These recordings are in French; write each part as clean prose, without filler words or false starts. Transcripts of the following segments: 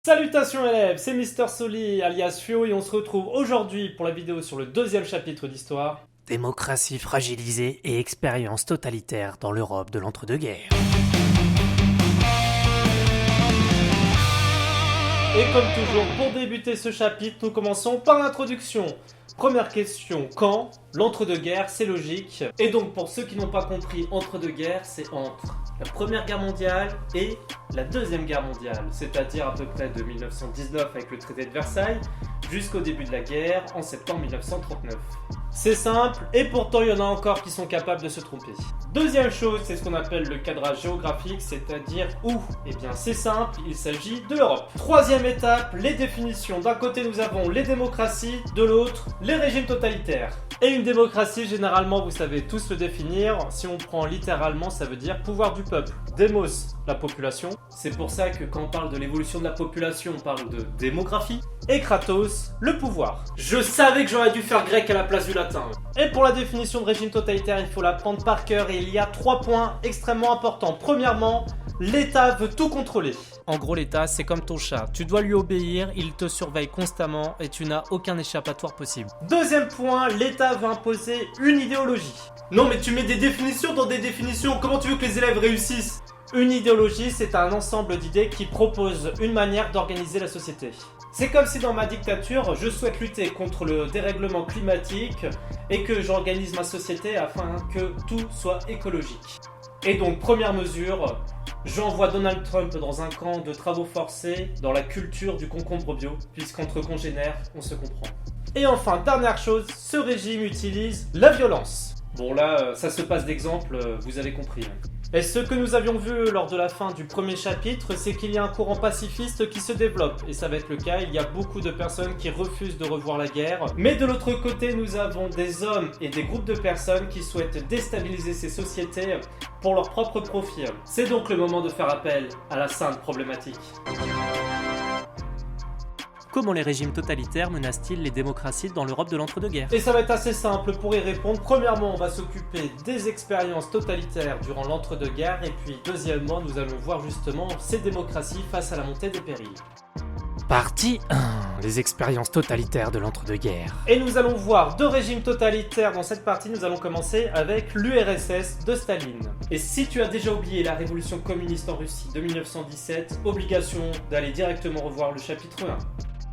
Salutations élèves, c'est Mister Soli alias Fio et on se retrouve aujourd'hui pour la vidéo sur le deuxième chapitre d'histoire. Démocratie fragilisée et expérience totalitaire dans l'Europe de l'entre-deux-guerres. Et comme toujours, pour débuter ce chapitre, nous commençons par l'introduction. Première question, quand? L'entre-deux-guerres, c'est logique. Et donc pour ceux qui n'ont pas compris, entre-deux-guerres, c'est entre la Première Guerre mondiale et la Deuxième Guerre mondiale, c'est-à-dire à peu près de 1919 avec le traité de Versailles jusqu'au début de la guerre en septembre 1939. C'est simple, et pourtant il y en a encore qui sont capables de se tromper. Deuxième chose, c'est ce qu'on appelle le cadrage géographique, c'est-à-dire où? Eh bien c'est simple, il s'agit de l'Europe. Troisième étape, les définitions. D'un côté nous avons les démocraties, de l'autre les régimes totalitaires. Et une démocratie, généralement, vous savez tous le définir. Si on prend littéralement, ça veut dire pouvoir du peuple. Démos, la population. C'est pour ça que quand on parle de l'évolution de la population, on parle de démographie. Et Kratos, le pouvoir. Je savais que j'aurais dû faire grec à la place du latin. Et pour la définition de régime totalitaire, il faut la prendre par cœur et il y a 3 points extrêmement importants. Premièrement, l'État veut tout contrôler. En gros, l'État, c'est comme ton chat. Tu dois lui obéir, il te surveille constamment et tu n'as aucun échappatoire possible. Deuxième point, l'État veut imposer une idéologie. Non mais tu mets des définitions dans des définitions, comment tu veux que les élèves réussissent? Une idéologie, c'est un ensemble d'idées qui propose une manière d'organiser la société. C'est comme si dans ma dictature, je souhaite lutter contre le dérèglement climatique et que j'organise ma société afin que tout soit écologique. Et donc, première mesure, j'envoie Donald Trump dans un camp de travaux forcés dans la culture du concombre bio, puisqu'entre congénères, on se comprend. Et enfin, dernière chose, ce régime utilise la violence. Bon là, ça se passe d'exemple, vous avez compris. Et ce que nous avions vu lors de la fin du premier chapitre, c'est qu'il y a un courant pacifiste qui se développe. Et ça va être le cas, il y a beaucoup de personnes qui refusent de revoir la guerre. Mais de l'autre côté, nous avons des hommes et des groupes de personnes qui souhaitent déstabiliser ces sociétés pour leur propre profit. C'est donc le moment de faire appel à la sainte problématique. Comment les régimes totalitaires menacent-ils les démocraties dans l'Europe de l'entre-deux-guerres? Et ça va être assez simple pour y répondre. Premièrement, on va s'occuper des expériences totalitaires durant l'entre-deux-guerres. Et puis, deuxièmement, nous allons voir justement ces démocraties face à la montée des périls. Partie 1. Les expériences totalitaires de l'entre-deux-guerres. Et nous allons voir 2 régimes totalitaires dans cette partie. Nous allons commencer avec l'URSS de Staline. Et si tu as déjà oublié la révolution communiste en Russie de 1917, obligation d'aller directement revoir le chapitre 1.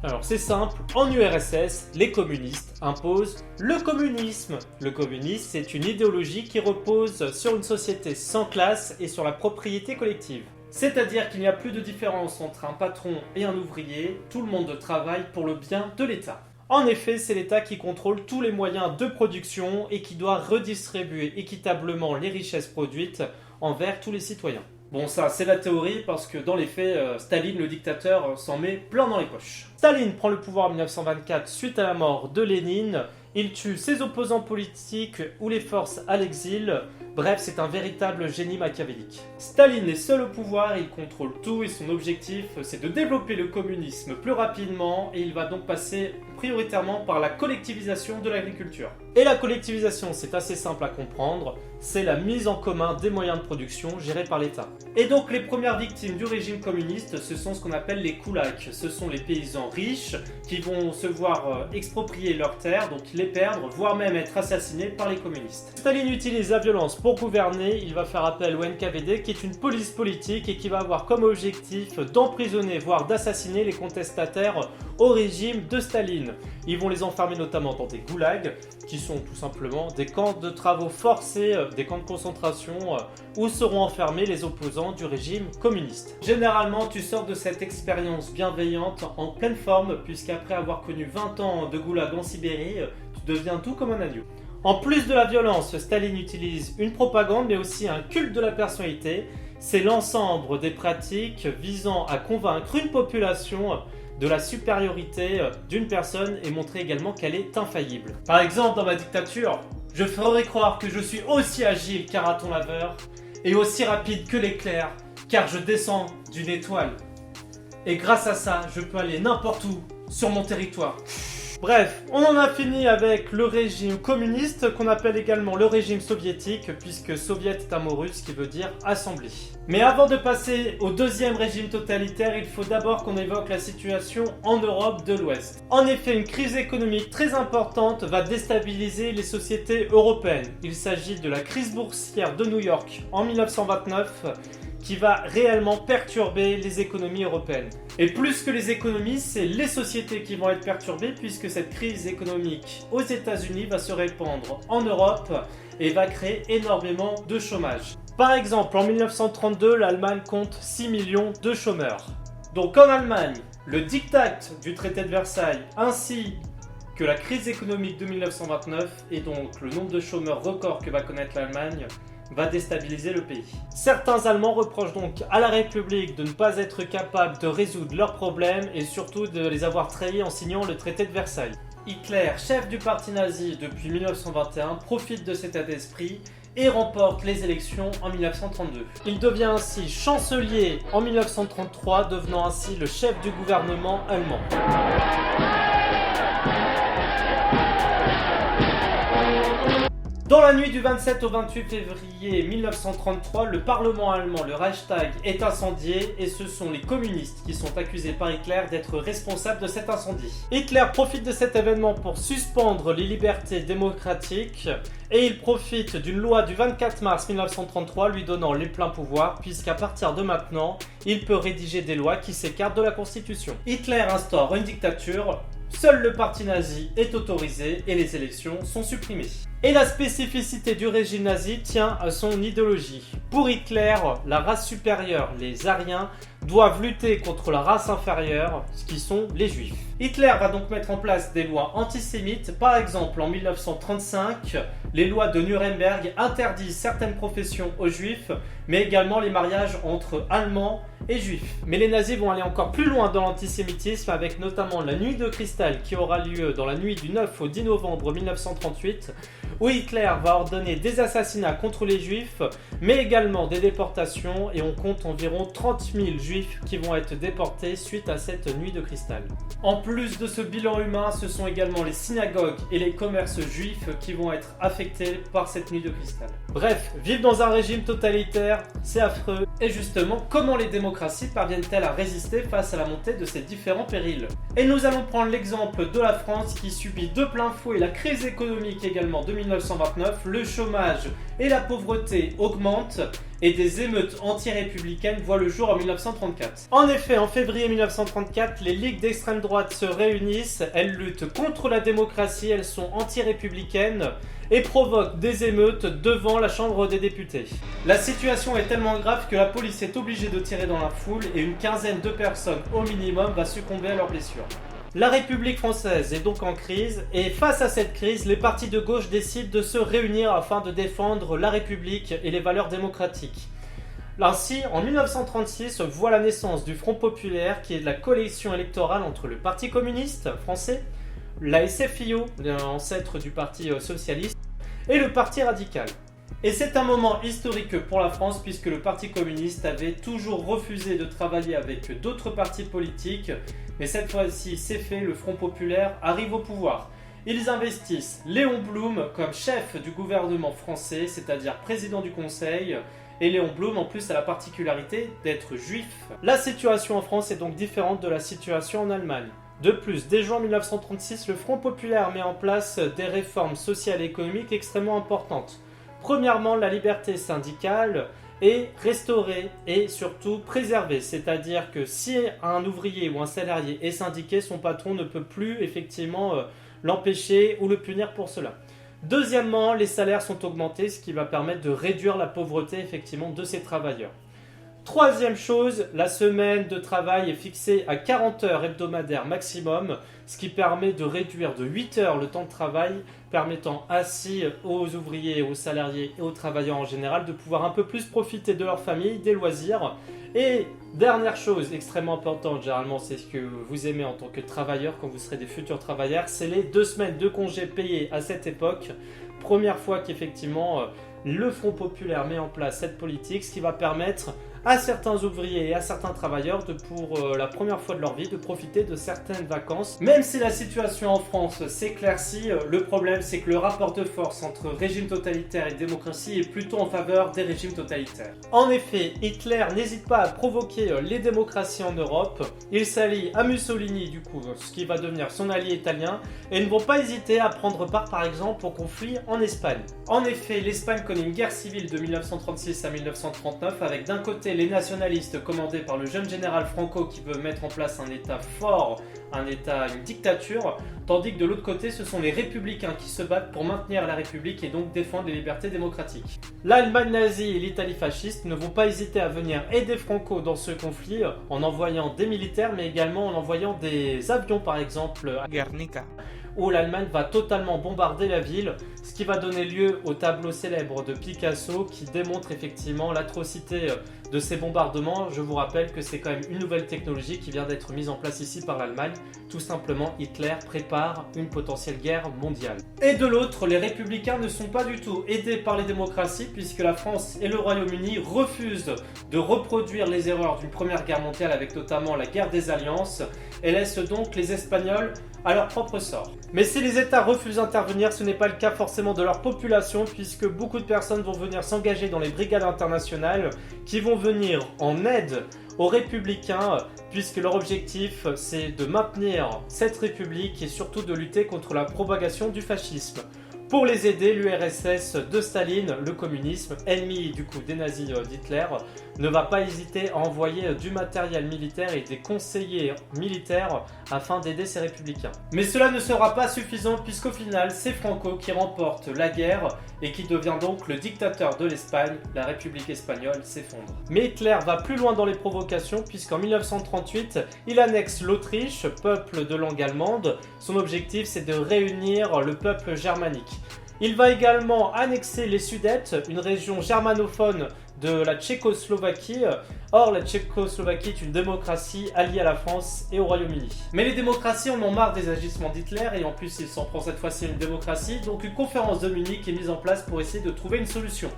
Alors c'est simple, en URSS, les communistes imposent le communisme. Le communisme, c'est une idéologie qui repose sur une société sans classe et sur la propriété collective. C'est-à-dire qu'il n'y a plus de différence entre un patron et un ouvrier, tout le monde travaille pour le bien de l'État. En effet, c'est l'État qui contrôle tous les moyens de production et qui doit redistribuer équitablement les richesses produites envers tous les citoyens. Bon ça c'est la théorie parce que dans les faits, Staline le dictateur s'en met plein dans les poches. Staline prend le pouvoir en 1924 suite à la mort de Lénine, il tue ses opposants politiques ou les force à l'exil, bref c'est un véritable génie machiavélique. Staline est seul au pouvoir, il contrôle tout et son objectif c'est de développer le communisme plus rapidement et il va donc passer prioritairement par la collectivisation de l'agriculture. Et la collectivisation c'est assez simple à comprendre, c'est la mise en commun des moyens de production gérés par l'État. Et donc les premières victimes du régime communiste, ce sont ce qu'on appelle les koulaks. Ce sont les paysans riches qui vont se voir exproprier leurs terres, donc les perdre, voire même être assassinés par les communistes. Staline utilise la violence pour gouverner, il va faire appel au NKVD qui est une police politique et qui va avoir comme objectif d'emprisonner, voire d'assassiner les contestataires au régime de Staline. Ils vont les enfermer notamment dans des goulags, qui sont tout simplement des camps de travaux forcés, des camps de concentration, où seront enfermés les opposants du régime communiste. Généralement, tu sors de cette expérience bienveillante en pleine forme, puisqu'après avoir connu 20 ans de goulag en Sibérie, tu deviens tout comme un agneau. En plus de la violence, Staline utilise une propagande, mais aussi un culte de la personnalité. C'est l'ensemble des pratiques visant à convaincre une population de la supériorité d'une personne et montrer également qu'elle est infaillible. Par exemple, dans ma dictature, je ferai croire que je suis aussi agile qu'un raton laveur et aussi rapide que l'éclair, car je descends d'une étoile. Et grâce à ça, je peux aller n'importe où sur mon territoire. Bref, on en a fini avec le régime communiste, qu'on appelle également le régime soviétique, puisque soviet est un mot russe qui veut dire assemblée. Mais avant de passer au deuxième régime totalitaire, il faut d'abord qu'on évoque la situation en Europe de l'Ouest. En effet, une crise économique très importante va déstabiliser les sociétés européennes. Il s'agit de la crise boursière de New York en 1929, qui va réellement perturber les économies européennes. Et plus que les économies, c'est les sociétés qui vont être perturbées, puisque cette crise économique aux États-Unis va se répandre en Europe et va créer énormément de chômage. Par exemple, en 1932, l'Allemagne compte 6 millions de chômeurs. Donc en Allemagne, le diktat du traité de Versailles ainsi que la crise économique de 1929 et donc le nombre de chômeurs record que va connaître l'Allemagne va déstabiliser le pays. Certains Allemands reprochent donc à la République de ne pas être capable de résoudre leurs problèmes et surtout de les avoir trahis en signant le traité de Versailles. Hitler, chef du parti nazi depuis 1921, profite de cet état d'esprit et remporte les élections en 1932. Il devient ainsi chancelier en 1933, devenant ainsi le chef du gouvernement allemand. Dans la nuit du 27 au 28 février 1933, le Parlement allemand, le Reichstag, est incendié et ce sont les communistes qui sont accusés par Hitler d'être responsables de cet incendie. Hitler profite de cet événement pour suspendre les libertés démocratiques et il profite d'une loi du 24 mars 1933 lui donnant les pleins pouvoirs puisqu'à partir de maintenant, il peut rédiger des lois qui s'écartent de la Constitution. Hitler instaure une dictature. Seul le parti nazi est autorisé et les élections sont supprimées. Et la spécificité du régime nazi tient à son idéologie. Pour Hitler, la race supérieure, les Aryens, doivent lutter contre la race inférieure, ce qui sont les Juifs. Hitler va donc mettre en place des lois antisémites. Par exemple, en 1935, les lois de Nuremberg interdisent certaines professions aux Juifs, mais également les mariages entre Allemands et Juifs. Mais les nazis vont aller encore plus loin dans l'antisémitisme avec notamment la Nuit de Cristal qui aura lieu dans la nuit du 9 au 10 novembre 1938 où Hitler va ordonner des assassinats contre les Juifs mais également des déportations et on compte environ 30 000 Juifs qui vont être déportés suite à cette Nuit de Cristal. En plus de ce bilan humain, ce sont également les synagogues et les commerces juifs qui vont être affectés par cette Nuit de Cristal. Bref, vivre dans un régime totalitaire, c'est affreux. Et justement, comment les démocraties parviennent-elles à résister face à la montée de ces différents périls? Et nous allons prendre l'exemple de la France qui subit de plein fouet la crise économique également de 1929, le chômage et la pauvreté augmentent et des émeutes anti-républicaines voient le jour en 1934. En effet, en février 1934, les ligues d'extrême droite se réunissent, elles luttent contre la démocratie, elles sont anti-républicaines et provoquent des émeutes devant la Chambre des députés. La situation est tellement grave que la police est obligée de tirer dans la foule et une quinzaine de personnes au minimum va succomber à leurs blessures. La République française est donc en crise et face à cette crise, les partis de gauche décident de se réunir afin de défendre la République et les valeurs démocratiques. Ainsi, en 1936, voit la naissance du Front Populaire qui est la coalition électorale entre le Parti communiste français, la SFIO, l'ancêtre du Parti socialiste, et le Parti radical. Et c'est un moment historique pour la France puisque le Parti communiste avait toujours refusé de travailler avec d'autres partis politiques, mais cette fois-ci c'est fait, le Front Populaire arrive au pouvoir. Ils investissent Léon Blum comme chef du gouvernement français, c'est-à-dire président du Conseil, et Léon Blum en plus a la particularité d'être juif. La situation en France est donc différente de la situation en Allemagne. De plus, dès juin 1936, le Front Populaire met en place des réformes sociales et économiques extrêmement importantes. Premièrement, la liberté syndicale est restaurée et surtout préservée. C'est-à-dire que si un ouvrier ou un salarié est syndiqué, son patron ne peut plus effectivement l'empêcher ou le punir pour cela. Deuxièmement, les salaires sont augmentés, ce qui va permettre de réduire la pauvreté effectivement de ces travailleurs. Troisième chose, la semaine de travail est fixée à 40 heures hebdomadaires maximum, ce qui permet de réduire de 8 heures le temps de travail, permettant ainsi aux ouvriers, aux salariés et aux travailleurs en général de pouvoir un peu plus profiter de leur famille, des loisirs. Et dernière chose extrêmement importante, généralement c'est ce que vous aimez en tant que travailleur quand vous serez des futurs travailleurs, c'est les 2 semaines de congés payés à cette époque. Première fois qu'effectivement le Front Populaire met en place cette politique, ce qui va permettre à certains ouvriers et à certains travailleurs pour la première fois de leur vie de profiter de certaines vacances. Même si la situation en France s'éclaircit, le problème c'est que le rapport de force entre régime totalitaire et démocratie est plutôt en faveur des régimes totalitaires. En effet, Hitler n'hésite pas à provoquer les démocraties en Europe. Il s'allie à Mussolini du coup, ce qui va devenir son allié italien, et ne vont pas hésiter à prendre part par exemple au conflit en Espagne. En effet, l'Espagne connaît une guerre civile de 1936 à 1939 avec d'un côté les nationalistes commandés par le jeune général Franco qui veut mettre en place un état fort, une dictature, tandis que de l'autre côté ce sont les républicains qui se battent pour maintenir la République et donc défendre les libertés démocratiques. L'Allemagne nazie et l'Italie fasciste ne vont pas hésiter à venir aider Franco dans ce conflit en envoyant des militaires mais également en envoyant des avions par exemple à Guernica, où l'Allemagne va totalement bombarder la ville, ce qui va donner lieu au tableau célèbre de Picasso qui démontre effectivement l'atrocité de ces bombardements. Je vous rappelle que c'est quand même une nouvelle technologie qui vient d'être mise en place ici par l'Allemagne. Tout simplement, Hitler prépare une potentielle guerre mondiale. Et de l'autre, les républicains ne sont pas du tout aidés par les démocraties puisque la France et le Royaume-Uni refusent de reproduire les erreurs d'une première guerre mondiale avec notamment la guerre des alliances et laissent donc les Espagnols à leur propre sort. Mais si les États refusent d'intervenir, ce n'est pas le cas forcément de leur population puisque beaucoup de personnes vont venir s'engager dans les brigades internationales qui vont venir en aide aux républicains puisque leur objectif c'est de maintenir cette république et surtout de lutter contre la propagation du fascisme. Pour les aider, l'URSS de Staline, le communisme, ennemi du coup des nazis d'Hitler, ne va pas hésiter à envoyer du matériel militaire et des conseillers militaires afin d'aider ces républicains. Mais cela ne sera pas suffisant puisqu'au final, c'est Franco qui remporte la guerre et qui devient donc le dictateur de l'Espagne. La République espagnole s'effondre. Mais Hitler va plus loin dans les provocations puisqu'en 1938, il annexe l'Autriche, peuple de langue allemande. Son objectif, c'est de réunir le peuple germanique. Il va également annexer les Sudètes, une région germanophone de la Tchécoslovaquie. Or, la Tchécoslovaquie est une démocratie alliée à la France et au Royaume-Uni. Mais les démocraties en ont marre des agissements d'Hitler et en plus il s'en prend cette fois-ci à une démocratie, donc une conférence de Munich est mise en place pour essayer de trouver une solution.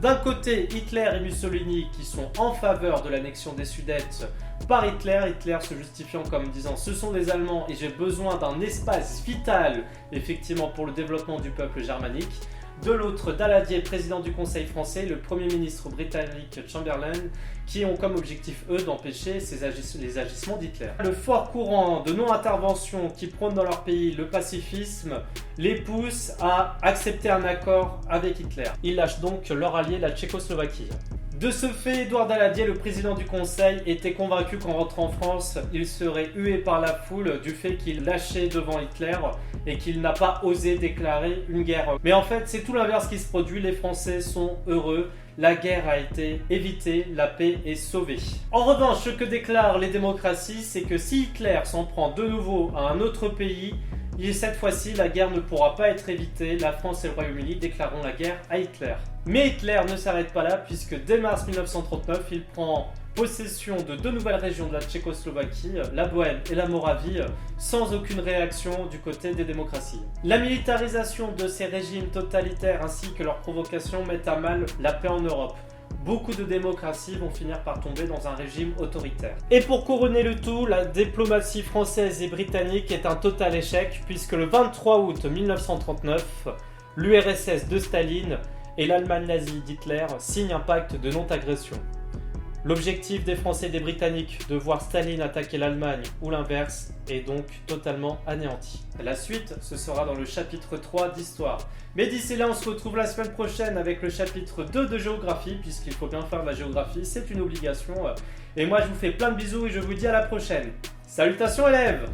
D'un côté, Hitler et Mussolini qui sont en faveur de l'annexion des Sudètes par Hitler, Hitler se justifiant comme disant ce sont des Allemands et j'ai besoin d'un espace vital effectivement pour le développement du peuple germanique. De l'autre, Daladier, président du Conseil français, le Premier ministre britannique Chamberlain, qui ont comme objectif, eux, d'empêcher les agissements d'Hitler. Le fort courant de non-intervention qui prône dans leur pays le pacifisme les pousse à accepter un accord avec Hitler. Ils lâchent donc leur allié, la Tchécoslovaquie. De ce fait, Édouard Daladier, le président du Conseil, était convaincu qu'en rentrant en France, il serait hué par la foule du fait qu'il lâchait devant Hitler et qu'il n'a pas osé déclarer une guerre. Mais en fait, c'est tout l'inverse qui se produit. Les Français sont heureux. La guerre a été évitée, la paix est sauvée. En revanche, ce que déclarent les démocraties, c'est que si Hitler s'en prend de nouveau à un autre pays, cette fois-ci, la guerre ne pourra pas être évitée. La France et le Royaume-Uni déclareront la guerre à Hitler. Mais Hitler ne s'arrête pas là puisque dès mars 1939, il prend possession de deux nouvelles régions de la Tchécoslovaquie, la Bohême et la Moravie, sans aucune réaction du côté des démocraties. La militarisation de ces régimes totalitaires ainsi que leurs provocations mettent à mal la paix en Europe. Beaucoup de démocraties vont finir par tomber dans un régime autoritaire. Et pour couronner le tout, la diplomatie française et britannique est un total échec puisque le 23 août 1939, l'URSS de Staline et l'Allemagne nazie d'Hitler signent un pacte de non-agression. L'objectif des Français et des Britanniques de voir Staline attaquer l'Allemagne ou l'inverse est donc totalement anéanti. La suite, ce sera dans le chapitre 3 d'Histoire. Mais d'ici là, on se retrouve la semaine prochaine avec le chapitre 2 de Géographie, puisqu'il faut bien faire de la géographie, c'est une obligation. Et moi, je vous fais plein de bisous et je vous dis à la prochaine. Salutations élèves!